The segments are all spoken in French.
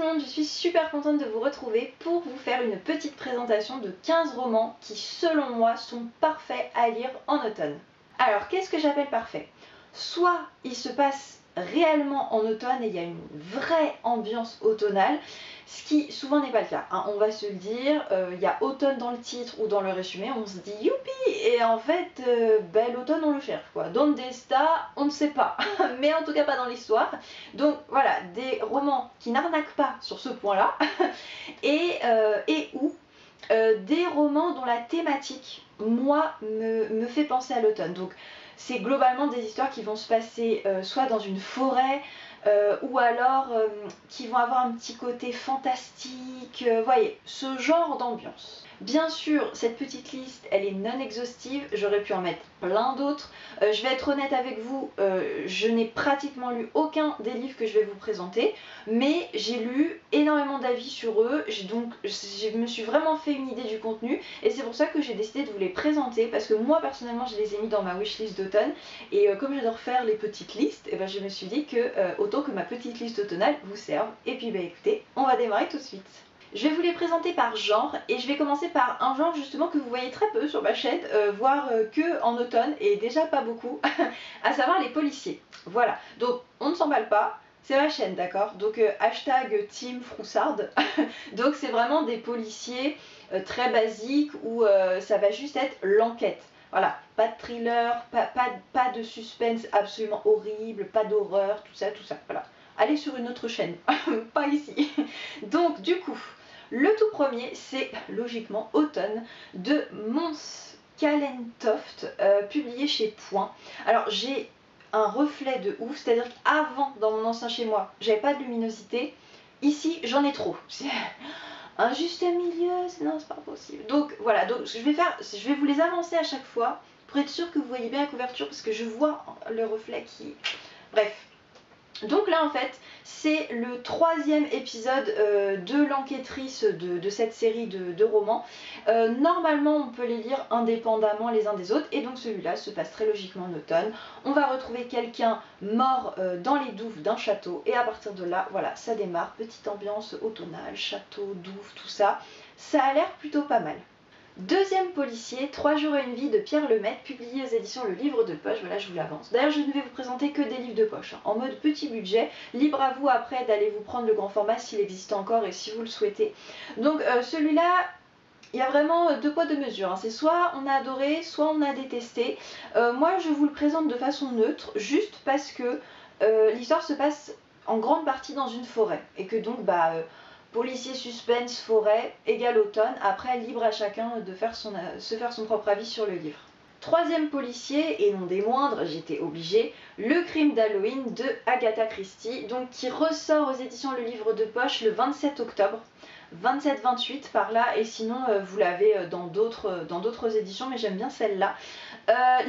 monde, je suis super contente de vous retrouver pour vous faire une petite présentation de 15 romans qui, selon moi, sont parfaits à lire en automne. Alors, qu'est-ce que j'appelle parfait? Soit il se passe réellement en automne et il y a une vraie ambiance automnale, ce qui souvent n'est pas le cas, hein. On va se le dire, il y a automne dans le titre ou dans le résumé, on se dit youpi, et en fait, l'automne on le cherche quoi. Donde está, on ne sait pas, mais en tout cas pas dans l'histoire. Donc voilà, des romans qui n'arnaquent pas sur ce point-là, et ou des romans dont la thématique, moi, me fait penser à l'automne. Donc c'est globalement des histoires qui vont se passer soit dans une forêt, ou alors qui vont avoir un petit côté fantastique, voyez, ce genre d'ambiance. Bien sûr, cette petite liste, elle est non exhaustive, j'aurais pu en mettre plein d'autres. Je vais être honnête avec vous, je n'ai pratiquement lu aucun des livres que je vais vous présenter, mais j'ai lu énormément d'avis sur eux, donc je me suis vraiment fait une idée du contenu, et c'est pour ça que j'ai décidé de vous les présenter, parce que moi personnellement je les ai mis dans ma wishlist d'automne, et comme j'adore faire les petites listes, et je me suis dit que autant que ma petite liste automnale vous serve. Et puis écoutez, on va démarrer tout de suite. Je vais vous les présenter par genre, et je vais commencer par un genre justement que vous voyez très peu sur ma chaîne, voire que en automne, et déjà pas beaucoup, à savoir les policiers. Voilà, donc on ne s'emballe pas, c'est ma chaîne, d'accord? Donc hashtag Team Froussarde. Donc c'est vraiment des policiers très basiques où ça va juste être l'enquête. Voilà, pas de thriller, pas de suspense absolument horrible, pas d'horreur, tout ça, voilà. Allez sur une autre chaîne, pas ici. Donc du coup, le tout premier, c'est logiquement Automne de Mons Kallentoft, publié chez Point. Alors j'ai un reflet de ouf, c'est-à-dire qu'avant, dans mon ancien chez moi, j'avais pas de luminosité. Ici, j'en ai trop. Un juste milieu, non, c'est pas possible. Donc voilà, donc je vais vous les avancer à chaque fois pour être sûr que vous voyez bien la couverture, parce que je vois le reflet qui... Bref. Donc là en fait c'est le troisième épisode de l'enquêtrice de cette série de romans. Normalement on peut les lire indépendamment les uns des autres, et donc celui-là se passe très logiquement en automne. On va retrouver quelqu'un mort dans les douves d'un château, et à partir de là voilà, ça démarre, petite ambiance automnale, château, douve, tout ça. Ça a l'air plutôt pas mal. Deuxième policier, 3 jours et une vie de Pierre Lemaitre, publié aux éditions Le Livre de Poche. Voilà, je vous l'avance. D'ailleurs, je ne vais vous présenter que des livres de poche, hein, en mode petit budget. Libre à vous après d'aller vous prendre le grand format s'il existe encore et si vous le souhaitez. Donc celui-là, il y a vraiment deux poids deux mesures, hein. C'est soit on a adoré, soit on a détesté. Moi, je vous le présente de façon neutre, juste parce que l'histoire se passe en grande partie dans une forêt, et que donc policier, suspense, forêt, égale automne. Après, libre à chacun de se faire son propre avis sur le livre. Troisième policier, et non des moindres, j'étais obligée, Le crime d'Halloween de Agatha Christie, donc qui ressort aux éditions Le Livre de Poche le 27 octobre. 27-28 par là, et sinon vous l'avez dans d'autres éditions, mais j'aime bien celle-là.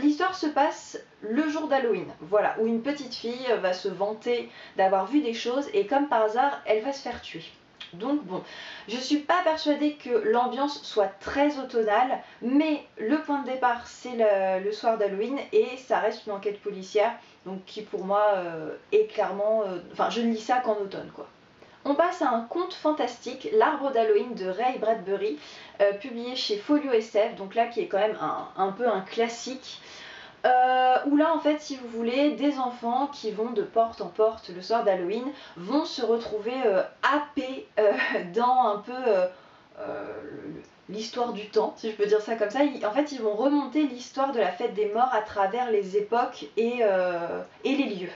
L'histoire se passe le jour d'Halloween, voilà, où une petite fille va se vanter d'avoir vu des choses, et comme par hasard, elle va se faire tuer. Donc bon, je suis pas persuadée que l'ambiance soit très automnale, mais le point de départ c'est le soir d'Halloween, et ça reste une enquête policière, donc qui pour moi est clairement... Enfin, je ne lis ça qu'en automne quoi. On passe à un conte fantastique, L'Arbre d'Halloween de Ray Bradbury, publié chez Folio SF, donc là qui est quand même un peu un classique. Où là en fait, si vous voulez, des enfants qui vont de porte en porte le soir d'Halloween vont se retrouver happés dans un peu l'histoire du temps, si je peux dire ça comme ça. En fait, ils vont remonter l'histoire de la fête des morts à travers les époques et les lieux.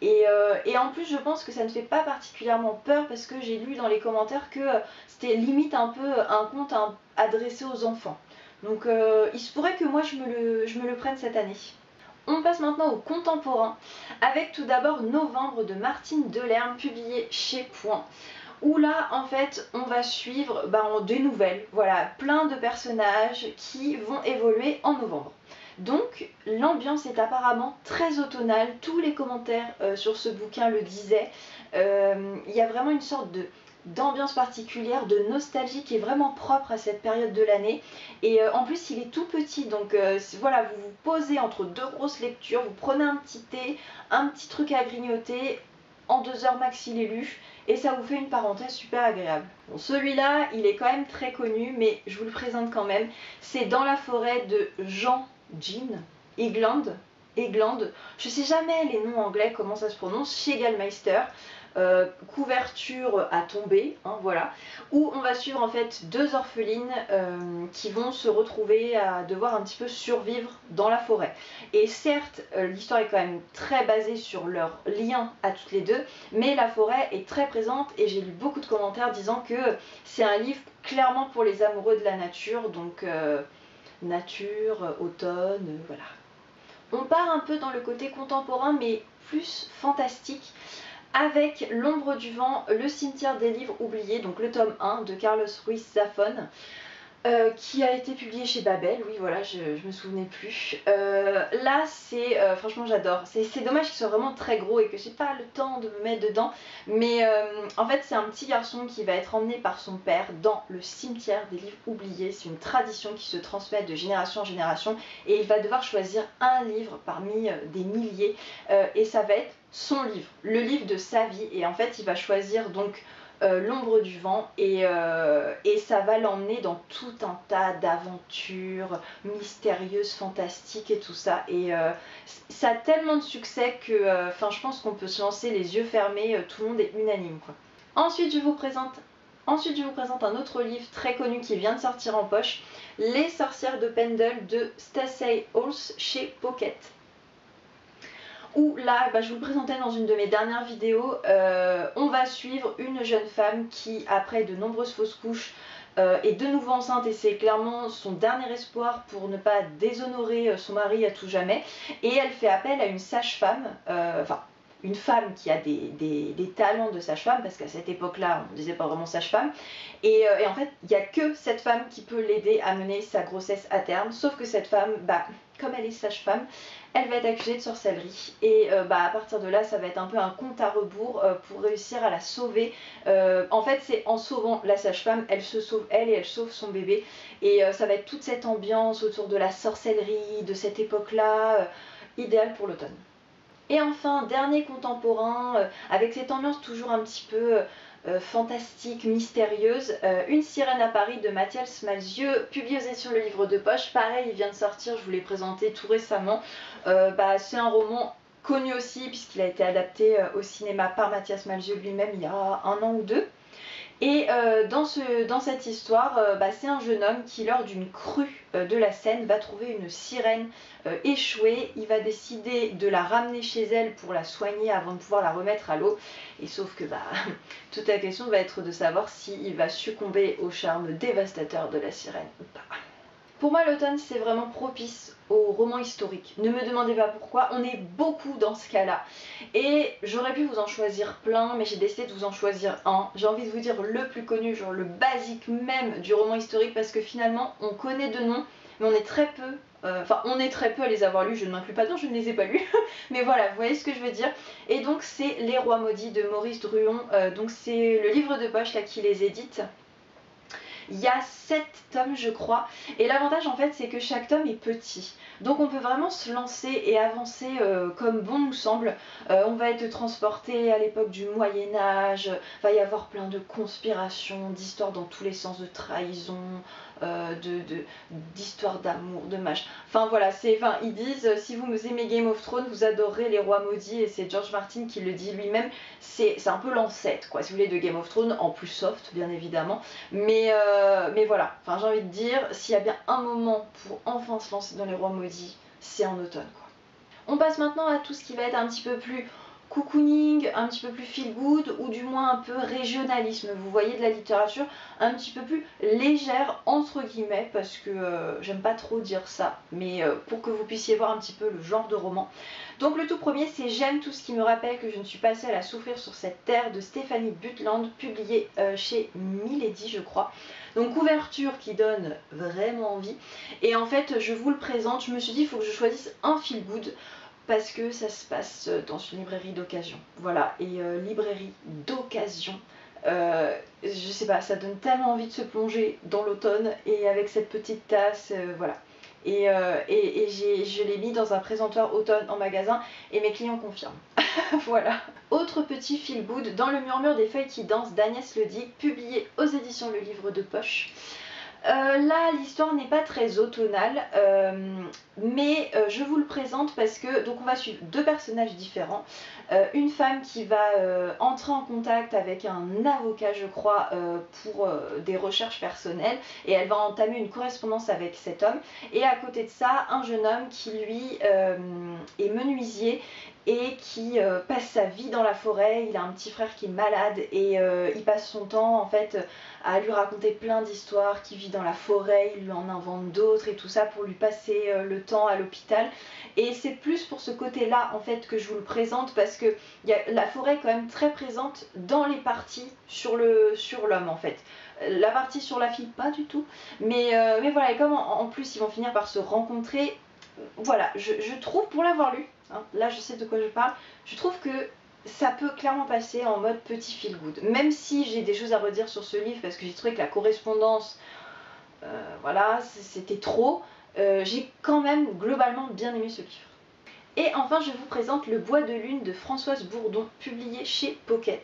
Et en plus, je pense que ça ne fait pas particulièrement peur, parce que j'ai lu dans les commentaires que c'était limite un peu un conte adressé aux enfants. Donc il se pourrait que moi je me le prenne cette année. On passe maintenant au contemporain, avec tout d'abord Novembre de Martine Delerme, publié chez Point. Où là en fait on va suivre des nouvelles, voilà, plein de personnages qui vont évoluer en novembre. Donc l'ambiance est apparemment très automnale, tous les commentaires sur ce bouquin le disaient. Il y a vraiment une sorte d'ambiance particulière, de nostalgie qui est vraiment propre à cette période de l'année. Et en plus il est tout petit, donc voilà, vous vous posez entre deux grosses lectures, vous prenez un petit thé, un petit truc à grignoter, en 2 heures max il est lu et ça vous fait une parenthèse super agréable. Bon, celui-là il est quand même très connu mais je vous le présente quand même. C'est Dans la forêt de Jean Egland. Je sais jamais les noms anglais comment ça se prononce, chez Gallmeister. Couverture à tomber, hein, voilà, où on va suivre en fait 2 orphelines qui vont se retrouver à devoir un petit peu survivre dans la forêt. Et certes, l'histoire est quand même très basée sur leur lien à toutes les deux, mais la forêt est très présente et j'ai lu beaucoup de commentaires disant que c'est un livre clairement pour les amoureux de la nature, donc nature, automne, voilà. On part un peu dans le côté contemporain mais plus fantastique, avec L'ombre du vent, le cimetière des livres oubliés, donc le tome 1 de Carlos Ruiz Zafón, qui a été publié chez Babel, oui voilà, je me souvenais plus. Là c'est, franchement j'adore, c'est dommage qu'il soit vraiment très gros et que j'ai pas le temps de me mettre dedans, mais en fait c'est un petit garçon qui va être emmené par son père dans le cimetière des livres oubliés. C'est une tradition qui se transmet de génération en génération et il va devoir choisir un livre parmi des milliers et ça va être son livre, le livre de sa vie, et en fait il va choisir donc L'ombre du vent et ça va l'emmener dans tout un tas d'aventures mystérieuses, fantastiques et tout ça, et ça a tellement de succès que je pense qu'on peut se lancer les yeux fermés, tout le monde est unanime quoi. Ensuite je vous présente un autre livre très connu qui vient de sortir en poche, Les sorcières de Pendle de Stacey Hulse chez Pocket. Où là, je vous le présentais dans une de mes dernières vidéos, on va suivre une jeune femme qui, après de nombreuses fausses couches, est de nouveau enceinte et c'est clairement son dernier espoir pour ne pas déshonorer son mari à tout jamais. Et elle fait appel à une sage-femme, une femme qui a des talents de sage-femme, parce qu'à cette époque-là, on ne disait pas vraiment sage-femme. Et en fait, il n'y a que cette femme qui peut l'aider à mener sa grossesse à terme, sauf que cette femme, comme elle est sage-femme, elle va être accusée de sorcellerie. Et à partir de là, ça va être un peu un compte à rebours pour réussir à la sauver. En fait, c'est en sauvant la sage-femme, elle se sauve elle et elle sauve son bébé. Et ça va être toute cette ambiance autour de la sorcellerie, de cette époque-là, idéale pour l'automne. Et enfin, dernier contemporain, avec cette ambiance toujours un petit peu fantastique, mystérieuse, Une sirène à Paris de Mathias Malzieu, publié aux éditions Le Livre de Poche. Pareil, il vient de sortir, je vous l'ai présenté tout récemment. C'est un roman connu aussi puisqu'il a été adapté au cinéma par Mathias Malzieu lui-même il y a 1 an ou 2. Et dans cette histoire, c'est un jeune homme qui, lors d'une crue de la Seine, va trouver une sirène échouée. Il va décider de la ramener chez elle pour la soigner avant de pouvoir la remettre à l'eau. Et sauf que toute la question va être de savoir s'il va succomber au charme dévastateur de la sirène ou pas. Pour moi, l'automne, c'est vraiment propice aux romans historiques. Ne me demandez pas pourquoi, on est beaucoup dans ce cas-là. Et j'aurais pu vous en choisir plein, mais j'ai décidé de vous en choisir un. J'ai envie de vous dire le plus connu, genre le basique même du roman historique, parce que finalement, on connaît de noms, mais on est très peu... on est très peu à les avoir lus, je ne m'inclus pas dedans, je ne les ai pas lus. Mais voilà, vous voyez ce que je veux dire. Et donc, c'est Les Rois Maudits de Maurice Druon. Donc, c'est le livre de poche là qui les édite. Il y a 7 tomes je crois, et l'avantage en fait c'est que chaque tome est petit, donc on peut vraiment se lancer et avancer comme bon nous semble. On va être transporté à l'époque du Moyen-Âge, va y avoir plein de conspirations, d'histoires dans tous les sens, de trahison, d'histoires d'amour, de machin. Voilà, ils disent si vous aimez Game of Thrones, vous adorerez Les Rois Maudits, et c'est George Martin qui le dit lui-même. C'est un peu l'ancêtre, quoi, si vous voulez, de Game of Thrones, en plus soft, bien évidemment. Mais voilà, j'ai envie de dire, s'il y a bien un moment pour enfin se lancer dans Les Rois Maudits, c'est en automne, quoi. On passe maintenant à tout ce qui va être un petit peu plus cocooning, un petit peu plus feel good, ou du moins un peu régionalisme, vous voyez, de la littérature un petit peu plus légère entre guillemets, parce que j'aime pas trop dire ça, mais pour que vous puissiez voir un petit peu le genre de roman. Donc le tout premier, c'est J'aime tout ce qui me rappelle que je ne suis pas seule à souffrir sur cette terre de Stéphanie Butland, publié chez Milady je crois. Donc couverture qui donne vraiment envie, et en fait je vous le présente, je me suis dit il faut que je choisisse un feel good, parce que ça se passe dans une librairie d'occasion. Voilà, et librairie d'occasion, je sais pas, ça donne tellement envie de se plonger dans l'automne, et avec cette petite tasse, voilà. Et je l'ai mis dans un présentoir automne en magasin, et mes clients confirment. Voilà. Autre petit feel good, Dans le murmure des feuilles qui dansent d'Agnès Ledigue, publié aux éditions Le Livre de Poche. Là, l'histoire n'est pas très automnale, mais je vous le présente parce que donc on va suivre deux personnages différents. Une femme qui va entrer en contact avec un avocat, je crois, pour des recherches personnelles, et elle va entamer une correspondance avec cet homme. Et à côté de ça, un jeune homme qui lui est menuisier et qui passe sa vie dans la forêt. Il a un petit frère qui est malade et il passe son temps en fait à lui raconter plein d'histoires, qui vit dans la forêt, il lui en invente d'autres et tout ça pour lui passer le temps à l'hôpital. Et c'est plus pour ce côté-là en fait que je vous le présente, parce que la forêt est quand même très présente dans les parties sur l'homme en fait. La partie sur la fille pas du tout, mais voilà, et comme en plus ils vont finir par se rencontrer, voilà, je trouve, pour l'avoir lu, hein, là je sais de quoi je parle, je trouve que ça peut clairement passer en mode petit feel good. Même si j'ai des choses à redire sur ce livre, parce que j'ai trouvé que la correspondance, voilà, c'était trop, j'ai quand même globalement bien aimé ce livre. Et enfin, je vous présente Le Bois de Lune de Françoise Bourdon, publié chez Pocket,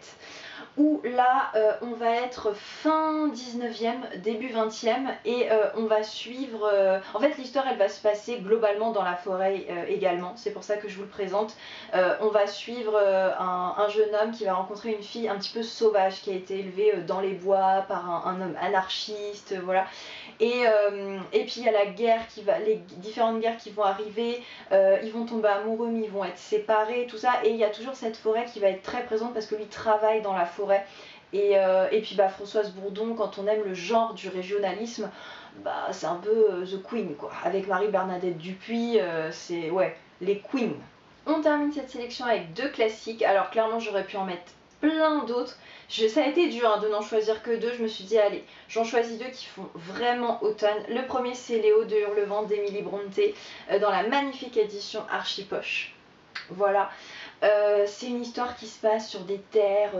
où là, on va être fin 19e, début 20e, et on va suivre... en fait, l'histoire, elle va se passer globalement dans la forêt également, c'est pour ça que je vous le présente. On va suivre un jeune homme qui va rencontrer une fille un petit peu sauvage, qui a été élevée dans les bois par un homme anarchiste, voilà. Et puis il y a la guerre les différentes guerres qui vont arriver, ils vont tomber amoureux mais ils vont être séparés, tout ça, et il y a toujours cette forêt qui va être très présente parce que lui travaille dans la forêt. Et puis Françoise Bourdon, quand on aime le genre du régionalisme, c'est un peu The Queen quoi. Avec Marie-Bernadette Dupuis, c'est ouais, les Queens. On termine cette sélection avec deux classiques. Alors clairement j'aurais pu en mettre plein d'autres. Ça a été dur hein, de n'en choisir que deux. Je me suis dit allez, j'en choisis deux qui font vraiment automne. Le premier c'est Léo de Hurlevent d'Emily Brontë dans la magnifique édition Archipoche. Voilà, c'est une histoire qui se passe sur des terres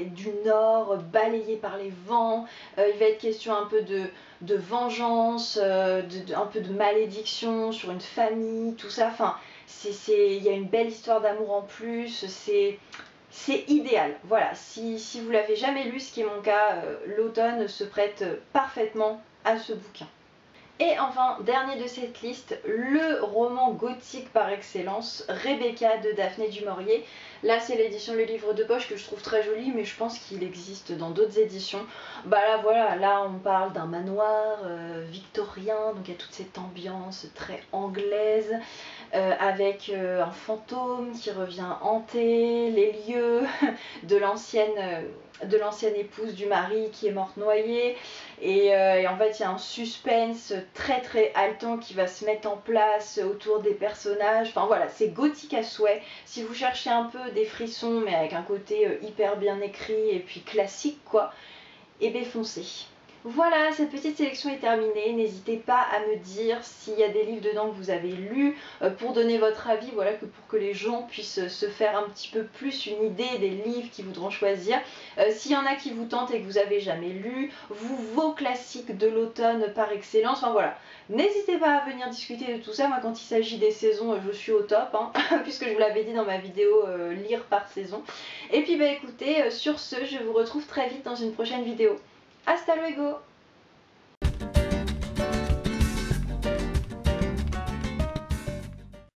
du nord, balayées par les vents. Il va être question un peu de vengeance, un peu de malédiction sur une famille, tout ça. Enfin, il y a une belle histoire d'amour en plus, c'est idéal. Voilà, si vous l'avez jamais lu, ce qui est mon cas, l'automne se prête parfaitement à ce bouquin. Et enfin, dernier de cette liste, le roman gothique par excellence, Rebecca de Daphné du Maurier. Là c'est l'édition Le Livre de Poche que je trouve très jolie, mais je pense qu'il existe dans d'autres éditions. Là voilà, là on parle d'un manoir victorien, donc il y a toute cette ambiance très anglaise, avec un fantôme qui revient hanter les lieux de l'ancienne épouse du mari qui est morte noyée. Et en fait il y a un suspense très très haletant qui va se mettre en place autour des personnages. Enfin voilà, c'est gothique à souhait. Si vous cherchez un peu des frissons mais avec un côté hyper bien écrit et puis classique quoi, et bien foncez. Voilà, cette petite sélection est terminée. N'hésitez pas à me dire s'il y a des livres dedans que vous avez lus pour donner votre avis, voilà, pour que les gens puissent se faire un petit peu plus une idée des livres qu'ils voudront choisir. S'il y en a qui vous tentent et que vous n'avez jamais lu, vos classiques de l'automne par excellence, enfin voilà. N'hésitez pas à venir discuter de tout ça. Moi quand il s'agit des saisons, je suis au top, hein, puisque je vous l'avais dit dans ma vidéo lire par saison. Et puis écoutez, sur ce, je vous retrouve très vite dans une prochaine vidéo. Hasta luego!